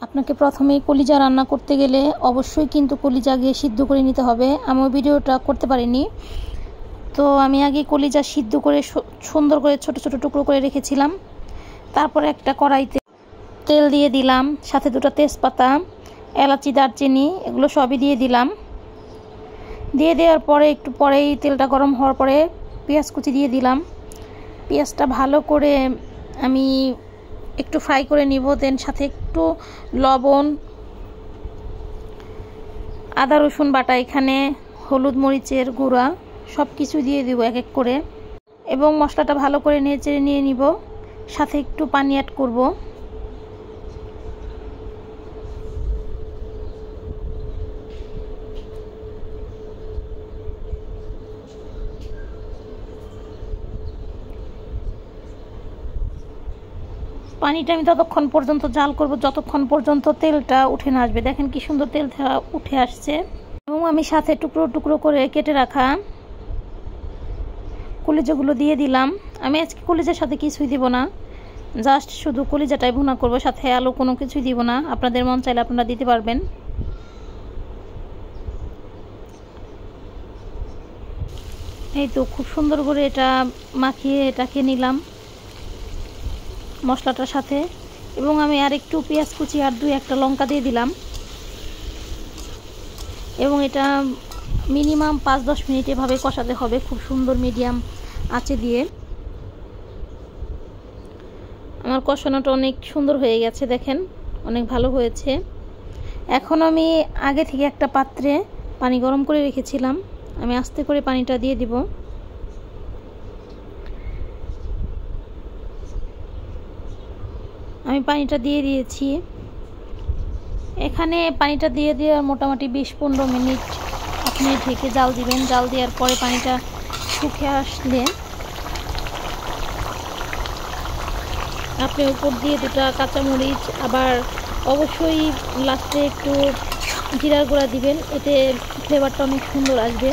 আপনাকে প্রথমেই কলিজা রান্না করতে গেলে অবশ্যই কিন্তু কলিজা আগে সিদ্ধ করে নিতে হবে। আমি ওই ভিডিওটা করতে পারিনি, তো আমি আগে কলিজা সিদ্ধ করে সুন্দর করে ছোট ছোট টুকরো করে রেখেছিলাম। তারপরে একটা কড়াইতে তেল দিয়ে দিলাম, সাথে দুটো তেজপাতা, এলাচি, দারচিনি এগুলো সবই দিয়ে দিলাম। দিয়ে দেওয়ার পরে একটু পরেই তেলটা গরম হওয়ার পরে পেঁয়াজ কুচি দিয়ে দিলাম। পেঁয়াজটা ভালো করে আমি একটু ফ্রাই করে নিব। দেন সাথে একটু লবণ, আদা রসুন বাটা, এখানে হলুদ মরিচের গুঁড়া সব কিছু দিয়ে দিব এক এক করে, এবং মশলাটা ভালো করে নেড়ে নিয়ে নিব। সাথে একটু পানি অ্যাড করব। পানিটা আমি ততক্ষণ পর্যন্ত জাল করব যতক্ষণ পর্যন্ত তেলটা উঠে না আসবে। দেখেন কি সুন্দর তেলটা উঠে আসছে। এবং আমি সাথে টুকরো টুকরো করে কেটে রাখা কলিজাগুলো দিয়ে দিলাম। আমি আজকে কলিজার সাথে কিছুই দিব না, জাস্ট শুধু কলিজাটাই ভুনা করব, সাথে আলু কোনো কিছুই দিব না। আপনাদের মন চাইলে আপনারা দিতে পারবেন। এই তো খুব সুন্দর করে এটা মাখিয়ে এটাকে নিলাম মশলাটার সাথে, এবং আমি আর একটু পেঁয়াজ কুচি আর 2-1টা লঙ্কা দিয়ে দিলাম, এবং এটা মিনিমাম 5-10 মিনিট এভাবে কষাতে হবে খুব সুন্দর মিডিয়াম আঁচে দিয়ে। আমার কষানোটা অনেক সুন্দর হয়ে গেছে, দেখেন অনেক ভালো হয়েছে। এখন আমি আগে থেকে একটা পাত্রে পানি গরম করে রেখেছিলাম, আমি আস্তে করে পানিটা দিয়ে দিব। আমি পানিটা দিয়ে দিয়েছি। এখানে পানিটা দিয়ে মোটামুটি 20-15 মিনিট আপনি ঢেকে জাল দিবেন। জাল দেওয়ার পরে পানিটা শুকিয়ে আসলে আপনি উপর দিয়ে 2টা কাঁচামরিচ, আবার অবশ্যই লাস্টে একটু জিরার গুঁড়া দিবেন, এতে ফ্লেভারটা অনেক সুন্দর আসবে।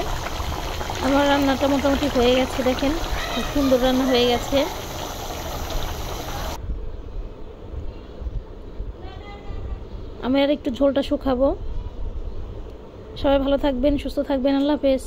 আমার রান্নাটা মোটামুটি হয়ে গেছে, দেখেন খুব সুন্দর রান্না হয়ে গেছে। আমি আর একটু ঝোলটা শুকাবো। সবাই ভালো থাকবেন, সুস্থ থাকবেন। আল্লাহ হাফেজ।